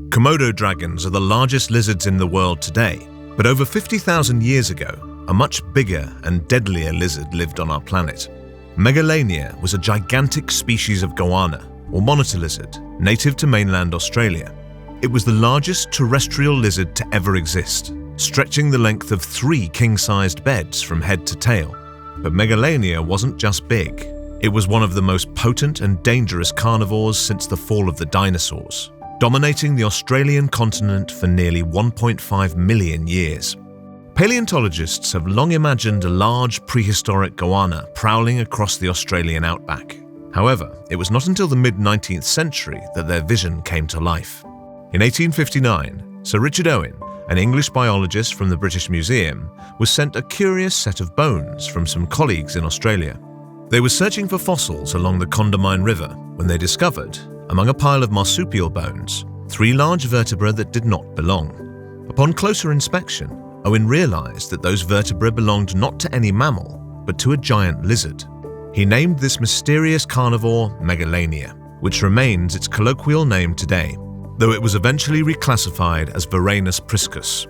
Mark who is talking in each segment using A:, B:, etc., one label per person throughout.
A: Komodo dragons are the largest lizards in the world today, but over 50,000 years ago, a much bigger and deadlier lizard lived on our planet. Megalania was a gigantic species of goanna, or monitor lizard, native to mainland Australia. It was the largest terrestrial lizard to ever exist, stretching the length of 3 king-sized beds from head to tail. But Megalania wasn't just big. It was one of the most potent and dangerous carnivores since the fall of the dinosaurs, dominating the Australian continent for nearly 1.5 million years. Paleontologists have long imagined a large prehistoric goanna prowling across the Australian outback. However, it was not until the mid-19th century that their vision came to life. In 1859, Sir Richard Owen, an English biologist from the British Museum, was sent a curious set of bones from some colleagues in Australia. They were searching for fossils along the Condamine River when they discovered, among a pile of marsupial bones, 3 large vertebrae that did not belong. Upon closer inspection, Owen realized that those vertebrae belonged not to any mammal, but to a giant lizard. He named this mysterious carnivore Megalania, which remains its colloquial name today, though it was eventually reclassified as Varanus priscus.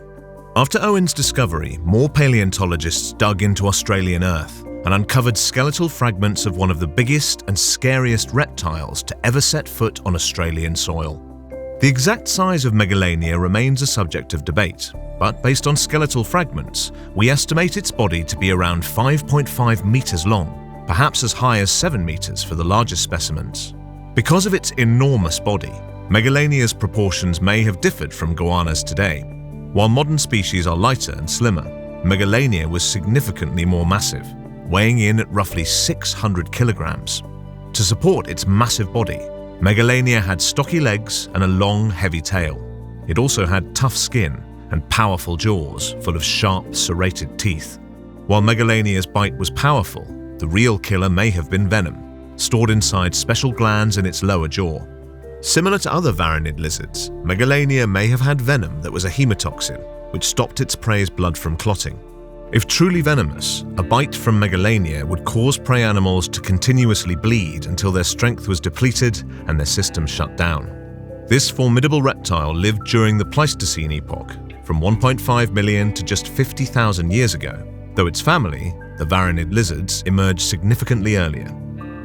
A: After Owen's discovery, more paleontologists dug into Australian earth and uncovered skeletal fragments of one of the biggest and scariest reptiles to ever set foot on Australian soil. The exact size of Megalania remains a subject of debate, but based on skeletal fragments, we estimate its body to be around 5.5 meters long, perhaps as high as 7 meters for the largest specimens. Because of its enormous body, Megalania's proportions may have differed from goannas today. While modern species are lighter and slimmer, Megalania was significantly more massive, weighing in at roughly 600 kilograms. To support its massive body, Megalania had stocky legs and a long, heavy tail. It also had tough skin and powerful jaws full of sharp, serrated teeth. While Megalania's bite was powerful, the real killer may have been venom, stored inside special glands in its lower jaw. Similar to other varanid lizards, Megalania may have had venom that was a hemotoxin, which stopped its prey's blood from clotting. If truly venomous, a bite from Megalania would cause prey animals to continuously bleed until their strength was depleted and their system shut down. This formidable reptile lived during the Pleistocene epoch, from 1.5 million to just 50,000 years ago, though its family, the varanid lizards, emerged significantly earlier.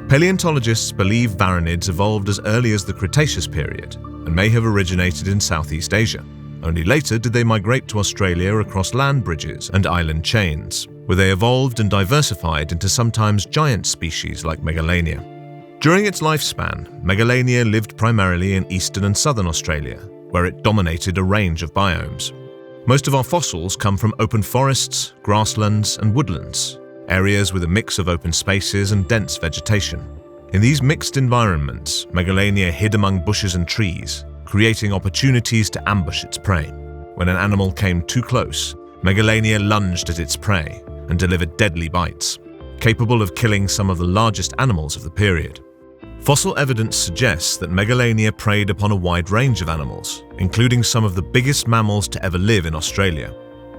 A: Paleontologists believe varanids evolved as early as the Cretaceous period and may have originated in Southeast Asia. Only later did they migrate to Australia across land bridges and island chains, where they evolved and diversified into sometimes giant species like Megalania. During its lifespan, Megalania lived primarily in eastern and southern Australia, where it dominated a range of biomes. Most of our fossils come from open forests, grasslands, and woodlands, areas with a mix of open spaces and dense vegetation. In these mixed environments, Megalania hid among bushes and trees, creating opportunities to ambush its prey. When an animal came too close, Megalania lunged at its prey and delivered deadly bites, capable of killing some of the largest animals of the period. Fossil evidence suggests that Megalania preyed upon a wide range of animals, including some of the biggest mammals to ever live in Australia.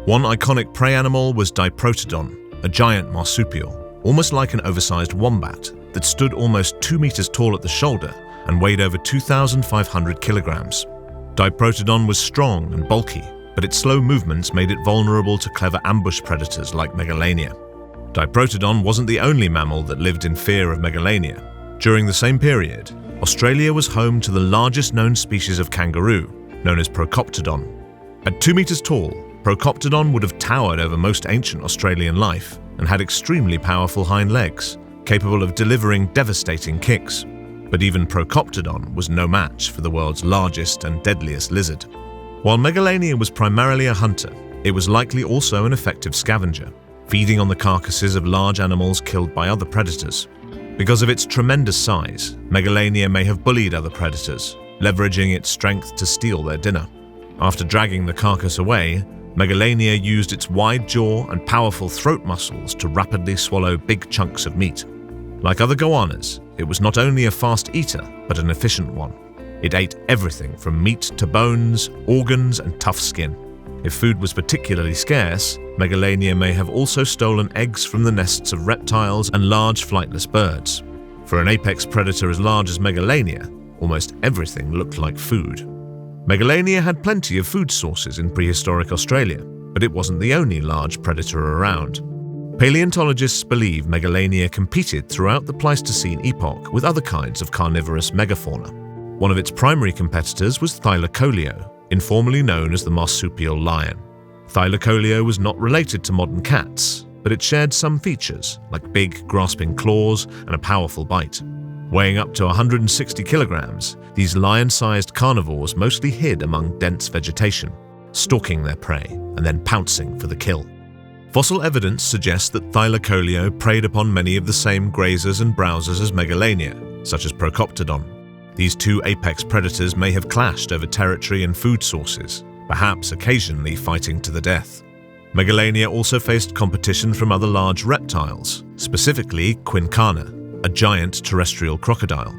A: One iconic prey animal was Diprotodon, a giant marsupial, almost like an oversized wombat, that stood almost 2 meters tall at the shoulder and weighed over 2,500 kilograms. Diprotodon was strong and bulky, but its slow movements made it vulnerable to clever ambush predators like Megalania. Diprotodon wasn't the only mammal that lived in fear of Megalania. During the same period, Australia was home to the largest known species of kangaroo, known as Procoptodon. At 2 meters tall, Procoptodon would have towered over most ancient Australian life and had extremely powerful hind legs, capable of delivering devastating kicks. But even Procoptodon was no match for the world's largest and deadliest lizard. While Megalania was primarily a hunter, it was likely also an effective scavenger, feeding on the carcasses of large animals killed by other predators. Because of its tremendous size, Megalania may have bullied other predators, leveraging its strength to steal their dinner. After dragging the carcass away, Megalania used its wide jaw and powerful throat muscles to rapidly swallow big chunks of meat. Like other goannas, it was not only a fast eater, but an efficient one. It ate everything from meat to bones, organs, and tough skin. If food was particularly scarce, Megalania may have also stolen eggs from the nests of reptiles and large flightless birds. For an apex predator as large as Megalania, almost everything looked like food. Megalania had plenty of food sources in prehistoric Australia, but it wasn't the only large predator around. Paleontologists believe Megalania competed throughout the Pleistocene epoch with other kinds of carnivorous megafauna. One of its primary competitors was Thylacoleo, informally known as the marsupial lion. Thylacoleo was not related to modern cats, but it shared some features, like big, grasping claws and a powerful bite. Weighing up to 160 kilograms, these lion-sized carnivores mostly hid among dense vegetation, stalking their prey and then pouncing for the kill. Fossil evidence suggests that Thylacoleo preyed upon many of the same grazers and browsers as Megalania, such as Procoptodon. These two apex predators may have clashed over territory and food sources, perhaps occasionally fighting to the death. Megalania also faced competition from other large reptiles, specifically Quincana, a giant terrestrial crocodile.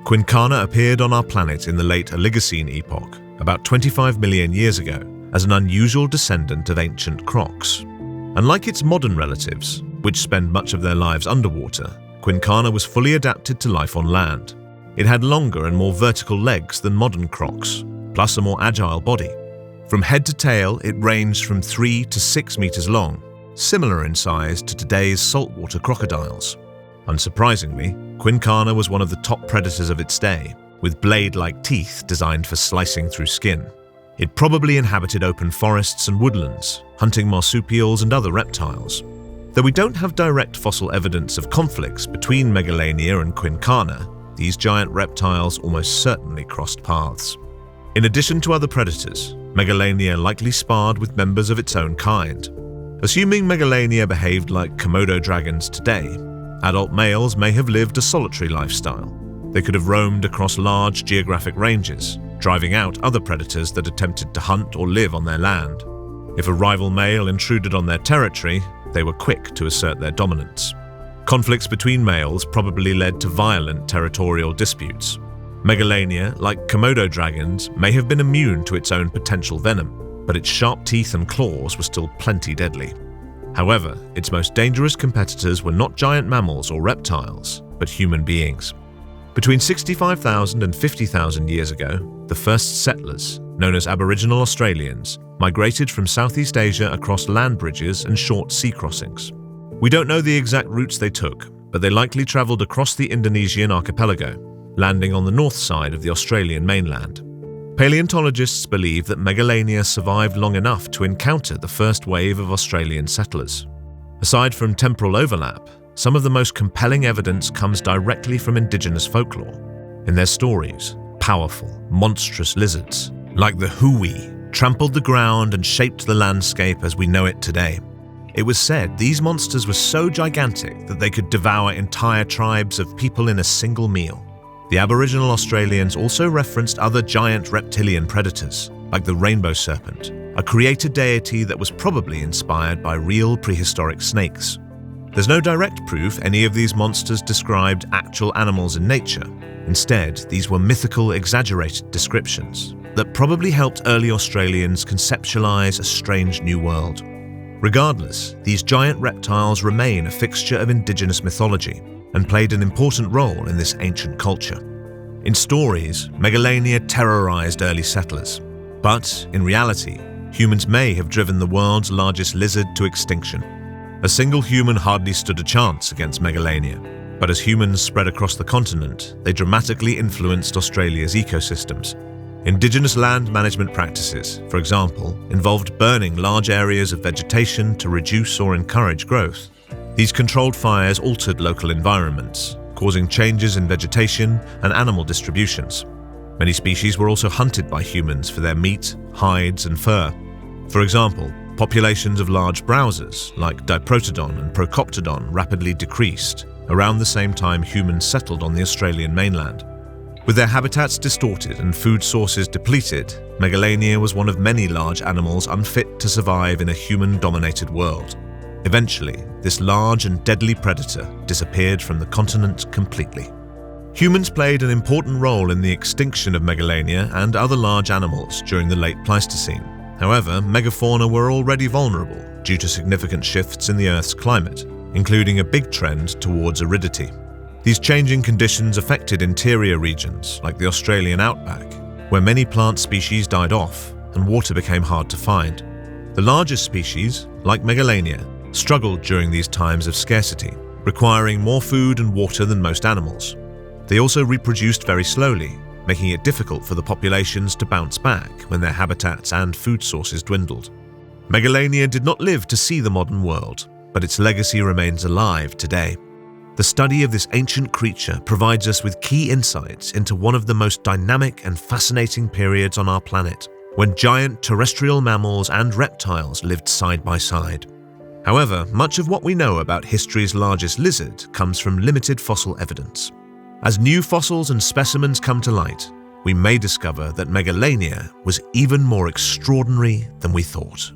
A: Quincana appeared on our planet in the late Oligocene epoch, about 25 million years ago, as an unusual descendant of ancient crocs. Unlike its modern relatives, which spend much of their lives underwater, Quincana was fully adapted to life on land. It had longer and more vertical legs than modern crocs, plus a more agile body. From head to tail, it ranged from 3 to 6 meters long, similar in size to today's saltwater crocodiles. Unsurprisingly, Quincana was one of the top predators of its day, with blade-like teeth designed for slicing through skin. It probably inhabited open forests and woodlands, hunting marsupials and other reptiles. Though we don't have direct fossil evidence of conflicts between Megalania and Quincana, these giant reptiles almost certainly crossed paths. In addition to other predators, Megalania likely sparred with members of its own kind. Assuming Megalania behaved like Komodo dragons today, adult males may have lived a solitary lifestyle. They could have roamed across large geographic ranges, driving out other predators that attempted to hunt or live on their land. If a rival male intruded on their territory, they were quick to assert their dominance. Conflicts between males probably led to violent territorial disputes. Megalania, like Komodo dragons, may have been immune to its own potential venom, but its sharp teeth and claws were still plenty deadly. However, its most dangerous competitors were not giant mammals or reptiles, but human beings. Between 65,000 and 50,000 years ago, the first settlers, known as Aboriginal Australians, migrated from Southeast Asia across land bridges and short sea crossings. We don't know the exact routes they took, but they likely travelled across the Indonesian archipelago, landing on the north side of the Australian mainland. Paleontologists believe that Megalania survived long enough to encounter the first wave of Australian settlers. Aside from temporal overlap, some of the most compelling evidence comes directly from indigenous folklore. In their stories, powerful, monstrous lizards, like the hui, trampled the ground and shaped the landscape as we know it today. It was said these monsters were so gigantic that they could devour entire tribes of people in a single meal. The Aboriginal Australians also referenced other giant reptilian predators, like the rainbow serpent, a creator deity that was probably inspired by real prehistoric snakes. There's no direct proof any of these monsters described actual animals in nature. Instead, these were mythical, exaggerated descriptions that probably helped early Australians conceptualize a strange new world. Regardless, these giant reptiles remain a fixture of indigenous mythology and played an important role in this ancient culture. In stories, Megalania terrorized early settlers, but in reality, humans may have driven the world's largest lizard to extinction. A single human hardly stood a chance against Megalania, but as humans spread across the continent, they dramatically influenced Australia's ecosystems. Indigenous land management practices, for example, involved burning large areas of vegetation to reduce or encourage growth. These controlled fires altered local environments, causing changes in vegetation and animal distributions. Many species were also hunted by humans for their meat, hides, and fur. For example, populations of large browsers, like Diprotodon and Procoptodon, rapidly decreased around the same time humans settled on the Australian mainland. With their habitats distorted and food sources depleted, Megalania was one of many large animals unfit to survive in a human-dominated world. Eventually, this large and deadly predator disappeared from the continent completely. Humans played an important role in the extinction of Megalania and other large animals during the late Pleistocene. However, megafauna were already vulnerable due to significant shifts in the Earth's climate, including a big trend towards aridity. These changing conditions affected interior regions like the Australian outback, where many plant species died off and water became hard to find. The largest species, like Megalania, struggled during these times of scarcity, requiring more food and water than most animals. They also reproduced very slowly, making it difficult for the populations to bounce back when their habitats and food sources dwindled. Megalania did not live to see the modern world, but its legacy remains alive today. The study of this ancient creature provides us with key insights into one of the most dynamic and fascinating periods on our planet, when giant terrestrial mammals and reptiles lived side by side. However, much of what we know about history's largest lizard comes from limited fossil evidence. As new fossils and specimens come to light, we may discover that Megalania was even more extraordinary than we thought.